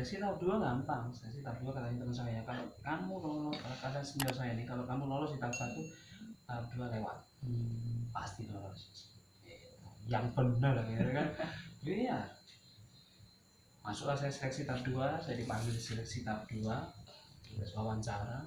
seleksi tahap 2 gampang. Seleksi tahap 2 katanya teman saya, kalau kamu lolos, kata senior saya nih, kalau kamu lolos di tahap 1, tahap 2 lewat. Pasti lolos. Yang benar gitu kan. Iya. Masuklah saya seleksi tahap 2, saya dipanggil seleksi tahap 2, terus wawancara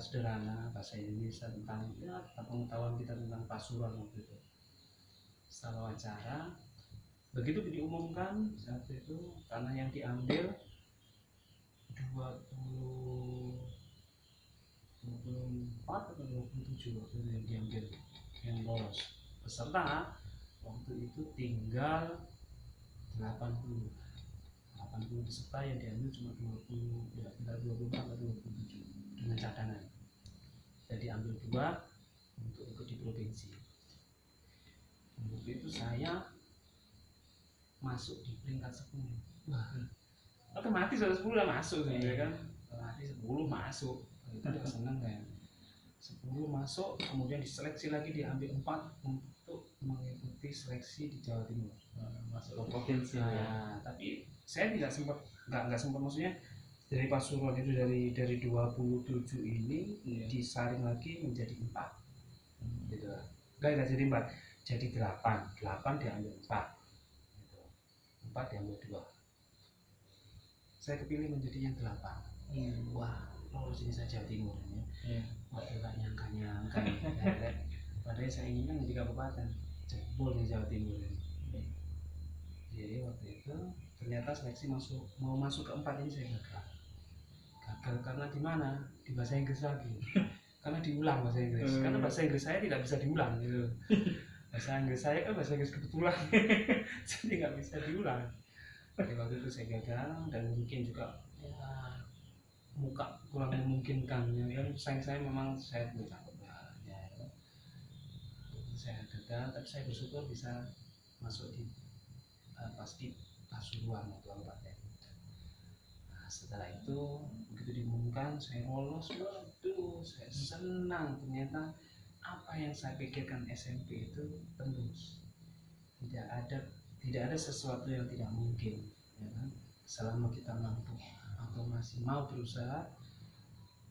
sederhana bahasa Indonesia tentang pengetahuan kita tentang Pasuruan waktu itu. Setelah wawancara, begitu diumumkan saat itu, karena yang diambil 24 atau 27 waktu itu yang diambil, yang lolos peserta waktu itu tinggal 80 peserta, yang diambil cuma 20, ya tinggal 24 atau 27 dengan cadangan. Jadi ambil 2 untuk ikut di provinsi. Waktu itu saya masuk di peringkat 10. Wah, otomatis sudah 10 lah masuk ya kan. Otomatis 10 masuk. Itu udah senang kan. 10 masuk, kemudian diseleksi lagi, diambil 4 untuk mengikuti seleksi di Jawa Timur. Masuk ke provinsi. Nah, tapi saya tidak sempat, nggak sempat, maksudnya dari Pasuruan itu dari 27 ini disaring lagi menjadi 4. Gitu. Enggak jadi 4, jadi 8 diambil 4. Gitu. 4 diambil 2. Saya kepilih menjadi yang 8. Wah, lolos ini saya Jawa Timur ya. Waduh, gak nyangka ya. Padahal saya inginkan di kabupaten, jebol di Jawa Timur ini. Jadi waktu itu ternyata seleksi mau masuk ke 4 ini saya gagal karena di mana, di bahasa Inggris lagi. Karena diulang bahasa Inggris, karena bahasa Inggris saya tidak bisa diulang gitu. Bahasa Inggris saya kan bahasa Inggris kebetulan jadi nggak bisa diulang. Jadi waktu itu saya gagal, dan mungkin juga ya, muka kurang memungkinkan ya kan. Saya memang saya tidak cakep ya. Saya gagal, tapi saya bersyukur bisa masuk di pasti Pasuruan waktu kabupaten. Nah, setelah itu begitu diumumkan saya lolos, waduh saya senang. Ternyata apa yang saya pikirkan SMP itu tembus. Tidak ada sesuatu yang tidak mungkin ya kan? Selama kita mampu atau masih mau berusaha,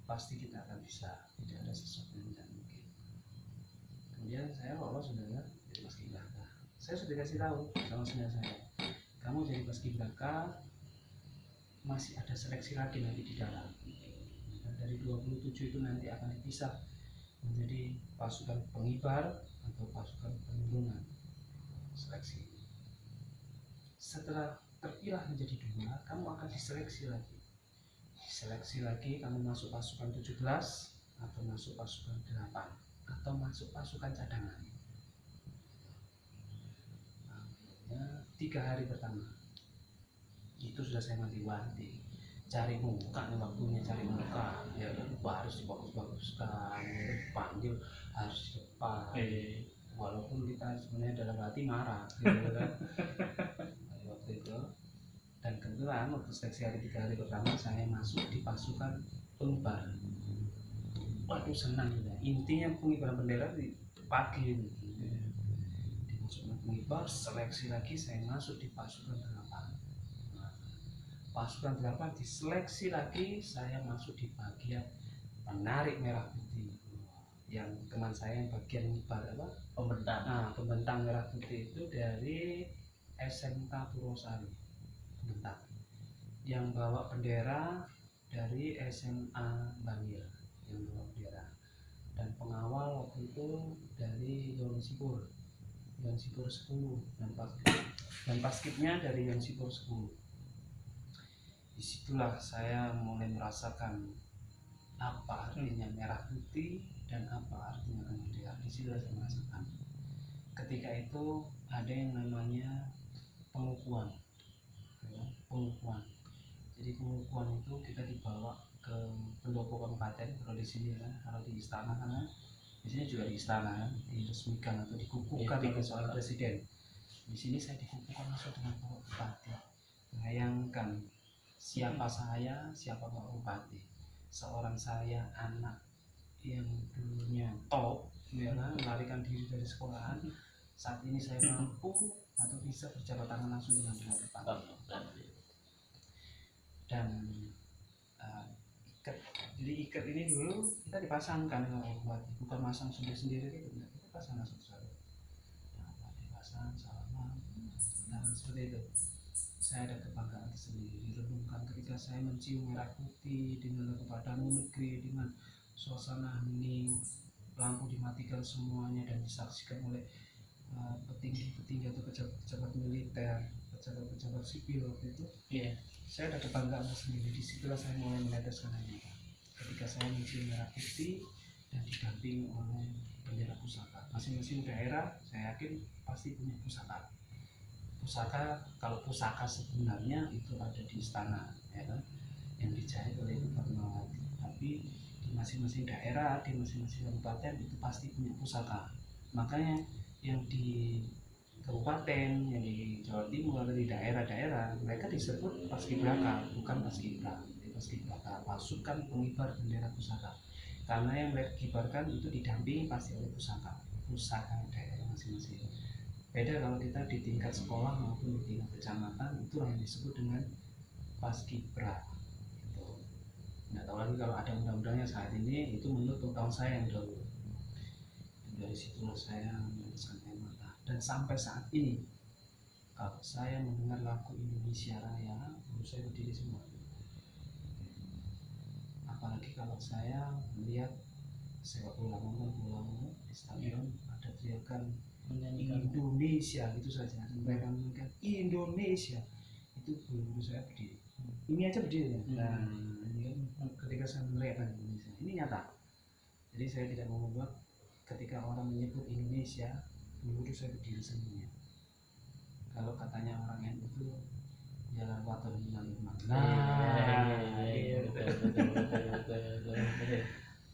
pasti kita akan bisa. Tidak ada sesuatu yang tidak mungkin. Kemudian saya lolos sudah ya, jadi paskibraka. Saya sudah kasih tahu sama senior saya, kamu jadi paskibraka masih ada seleksi lagi nanti di dalam. Dan dari 27 itu nanti akan dipisah menjadi pasukan pengibar atau pasukan penurunan seleksi. Setelah terpilah menjadi 2, kamu akan diseleksi lagi, kamu masuk pasukan 17 atau masuk pasukan 8 atau masuk pasukan cadangan. Nah, 3 hari pertama itu sudah saya wanti-wanti, cari muka nih waktunya, cari muka ya harus dibagus-baguskan, panggil harus di depan, walaupun kita sebenarnya dalam hati marah gitu kan. Waktu itu, dan kebetulan waktu seleksi hari 3 hari pertama saya masuk di pasukan pengibar. Waduh senang ya. Intinya pengibaran bendera di pagi ini. Dimasukkan pengibar, seleksi lagi saya masuk di pasukan 8. Nah, pasukan 8 diseleksi lagi, saya masuk di bagian penarik merah putih. Yang teman saya yang bagian ngibar apa? Pembentang. Nah, pembentang merah putih itu dari SMK Purwosari. Pembentang. Yang bawa bendera dari SMA Bangil yang bawa bendera, dan pengawal waktu itu dari Yonsipur 10, dan paskibnya dari Yonsipur 10. Disitulah saya mulai merasakan apa artinya merah putih dan apa artinya kemerdekaan. Disitulah saya merasakan. Ketika itu ada yang namanya pengukuhan. Jadi pengukuhan itu kita dibawa ke pendopo kabupaten. Kalau di sini kan, kalau di istana kan, di sini juga di istana kan, diresmikan atau dikukuhkan oleh seorang presiden. Di sini saya dikukuhkan langsung dengan Pak Bupati. Bayangkan siapa saya, siapa Pak Bupati. Seorang saya anak yang dulunya top, ya kan, melarikan diri dari sekolahan. Saat ini saya mampu atau bisa berjabat tangan langsung dengan Pak Bupati. dan ikat. Jadi ikat ini dulu kita dipasangkan dengan orang bupati, bukan masang sendiri-sendiri gitu, kita pasang satu-satu. Nah, dipasang salaman, dan seperti itu. Saya ada kebanggaan tersendiri direnungkan ketika saya mencium merah putih dengan kepadamu negeri, dengan suasana hening, lampu dimatikan semuanya dan disaksikan oleh petinggi-petinggi atau pejabat-pejabat militer, pejabat-pejabat sipil waktu itu. Iya. Saya ada kebanggaan tersendiri. Disitulah saya mulai meneteskan air mata ketika saya mencium merah putih dan didampingi oleh bendera pusaka. Masing-masing daerah saya yakin pasti punya pusaka. Kalau pusaka sebenarnya itu ada di istana, ya kan, yang dijahit oleh Ibu Fatmawati. Tapi di masing-masing daerah, di masing-masing kabupaten itu pasti punya pusaka. Makanya yang di kabupaten, yang di Jawa Timur atau di daerah-daerah, mereka disebut paskibraka, bukan paskibra. Paskibraka, pasukan pengibar bendera pusaka. Karena yang mereka kibarkan itu didampingi pasti oleh pusaka daerah masing-masing. Beda kalau kita di tingkat sekolah maupun di tingkat kecamatan, itu yang disebut dengan paskibra gitu. Nggak tahu lagi kalau ada undang-undangnya saat ini, itu menurut pengetahuan saya yang dahulu. Dari situlah saya meneteskan air mata. Dan sampai saat ini kalau saya mendengar lagu Indonesia Raya, bulu saya berdiri semua. Apalagi kalau saya melihat sepak bola di stadion ada teriakan Indonesia gitu saja, mereka mengatakan Indonesia, itu bulu saya berdiri. Ini aja berdiri ya. Nah, ini kan ketika saya meneriakkan Indonesia, ini nyata. Jadi saya tidak mau membuat ketika orang menyebut Indonesia, bulu saya berdiri semuanya. Kalau katanya orang NU itu jalan water minal iman.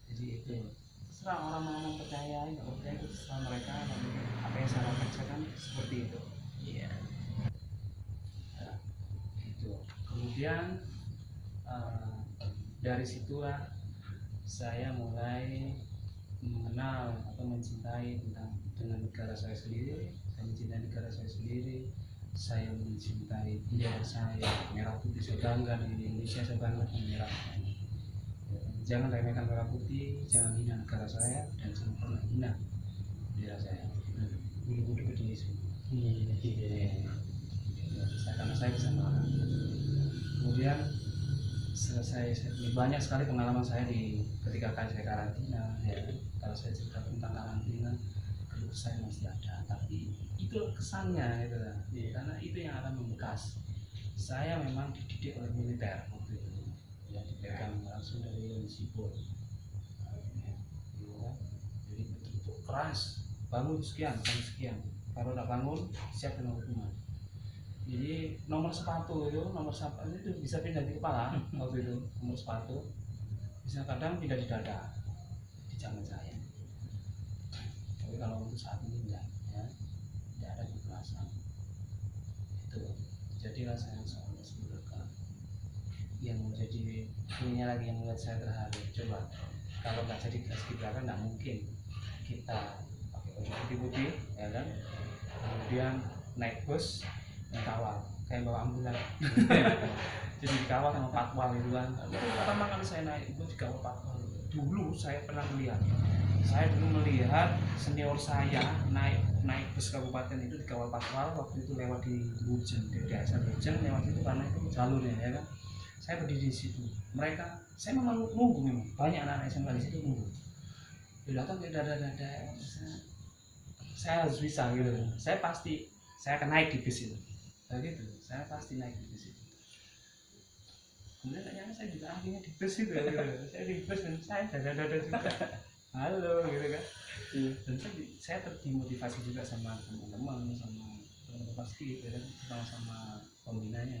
Jadi itu terserah orang mau mempercayai nggak percaya, itu terserah mereka. Apa yang saya bacakan seperti itu. Iya. Nah, itu. Kemudian dari situlah saya mulai mengenal atau mencintai dengan negara saya sendiri. Saya mencintai negara saya sendiri. Saya mencintai bendera saya, merah putih. Saya bangga dengan Indonesia, saya bangga dengan merah putih. Jangan remehkan merah putih, jangan hina negara saya, dan jangan pernah hina bendera saya. Bulu-bulu berdiri semua. Karena saya bisa marah. Kemudian selesai, banyak sekali pengalaman saya ketika saya karantina. Ya, kalau saya cerita tentang karantina, keluh saya masih ada, tapi itu kesannya gitu lah. Karena itu yang akan membekas. Saya memang dididik oleh militer waktu itu. Ya, dipegang langsung dari sipol. Jadi betul-betul keras, bangun sekian, kalau tidak bangun siap kena hukuman. Jadi nomor sepatu itu bisa pindah di kepala. Waktu itu nomor sepatu bisa kadang pindah di dada di zaman saya. Tapi kalau untuk saat ini enggak, ya, tidak ada kekerasan. Itu jadilah saya seorang paskibraka yang menjadi ininya lagi yang membuat saya terharu. Coba kalau nggak jadi paskibraka nggak mungkin kita pakai baju putih-putih, ya kan, kemudian naik bus dan kawal kayak bawa ambulan. Jadi dikawal sama patwal gitu kan. Pertama kali saya naik itu dikawal patwal. Dulu saya pernah melihat senior saya naik bus kabupaten itu dikawal patwal. Waktu itu lewat di Bujen, di desa Bujen, lewat itu karena itu jalurnya, ya kan. Saya berdiri di situ. Saya memang nunggu, memang banyak anak SMA di situ nunggu. Datang ke dada, saya harus bisa gitu. Saya akan naik di bus itu. Nah, gitu, saya pasti naik di bus itu. Kemudian ternyata saya juga akhirnya di bus itu, gitu. Saya di bus dan saya dada juga. Halo, gitu kan. Dan saya terdimotivasi juga sama teman-teman, sama paski, ya kan, sama pembinanya.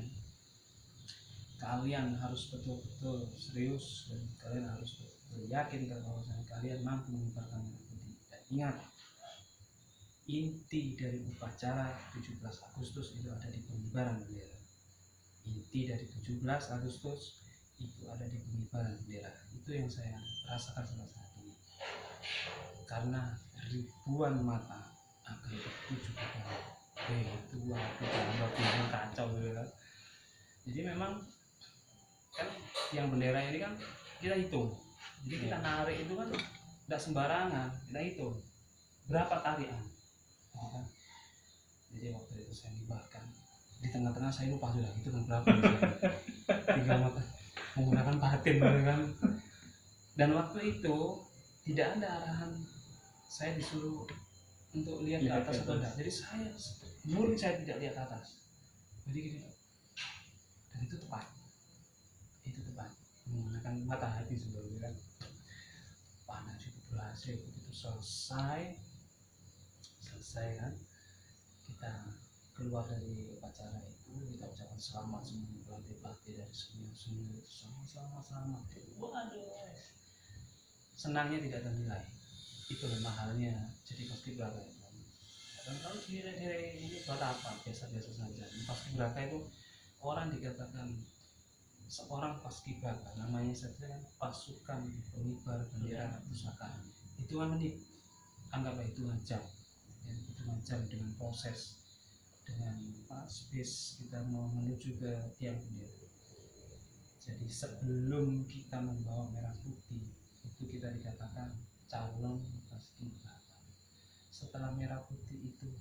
Kalian harus betul-betul serius dan kalian harus betul yakin kalau kalian mampu mengibarkan merah putih. Dan ingat, inti dari upacara 17 Agustus itu ada di pengibaran bendera. Inti dari 17 Agustus itu ada di pengibaran bendera. Itu yang saya rasakan sampai saat ini. Karena ribuan mata akan tertuju pada itu kacau gitu kan. Jadi memang kan yang bendera ini kan kita hitung, jadi kita narik itu kan tidak sembarangan, kita hitung berapa tarian. Ya kan? Jadi waktu itu saya libatkan di tengah-tengah, saya lupa sudah itu kan berapa tinggal menggunakan batin kan. Dan waktu itu tidak ada arahan saya disuruh untuk lihat ke atas atau tidak, jadi saya murid saya tidak lihat ke atas, jadi gini, dan itu tepat menggunakan mata hati sebenarnya kan. Panas itu berhasil, begitu selesai kan, kita keluar dari upacara itu, kita ucapkan selamat semua pelatih-pelatih dari semua itu sama-sama. Waduh, senangnya tidak ternilai. Itu mahalnya jadi paskibraka itu. Dan kalau diri ini buat apa, biasa-biasa saja. Paskibraka itu orang dikatakan seorang paskibraka, namanya saja kan pasukan pengibar bendera pusaka. Hitungan menit, anggaplah hitungan jam, ya, hitungan jam dengan proses, dengan space kita mau menuju ke tiang bendera. Jadi sebelum kita membawa merah putih itu kita dikatakan calon paskibraka. Setelah merah putih itu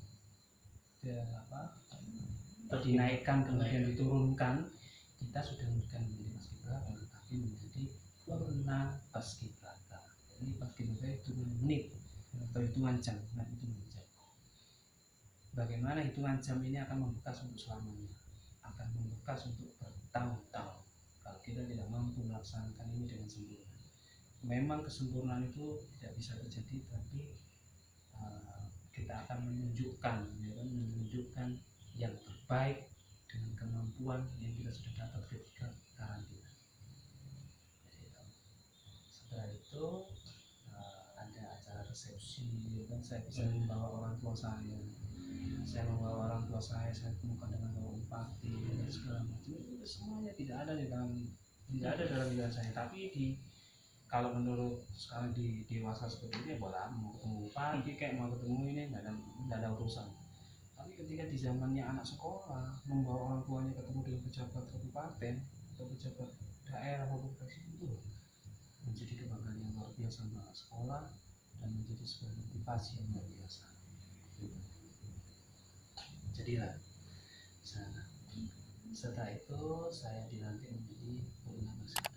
dinaikkan kemudian diturunkan, kita sudah bukan menjadi paskibraka tapi menjadi purna paskibraka. Jadi paskibraka itu menit atau hitungan jam. Nah, hitungan jam. Bagaimana hitungan jam ini akan membekas untuk selamanya, akan membekas untuk bertahun-tahun kalau kita tidak mampu melaksanakan ini dengan sempurna. Memang kesempurnaan itu tidak bisa terjadi, tapi kita akan menunjukkan, ya kan, menunjukkan yang terbaik dengan kemampuan yang kita sudah dapat ketika karantina. Jadi, setelah itu ada acara resepsi, ya kan, saya bisa membawa orang tua saya temukan dengan Bapak Bupati dan segala macam. Itu semuanya tidak ada dalam pikiran saya. Tapi kalau menurut sekarang di dewasa seperti ini, ya boleh mau ketemu bupati kayak mau ketemu ini nggak ada urusan. Tapi ketika di zamannya anak sekolah membawa orang tuanya ketemu dengan pejabat kabupaten atau pejabat daerah maupun presiden, itu menjadi kebanggaan yang luar biasa untuk sekolah dan menjadi sebuah motivasi yang luar biasa. Jadilah setelah itu saya dilantik menjadi purna paskibraka.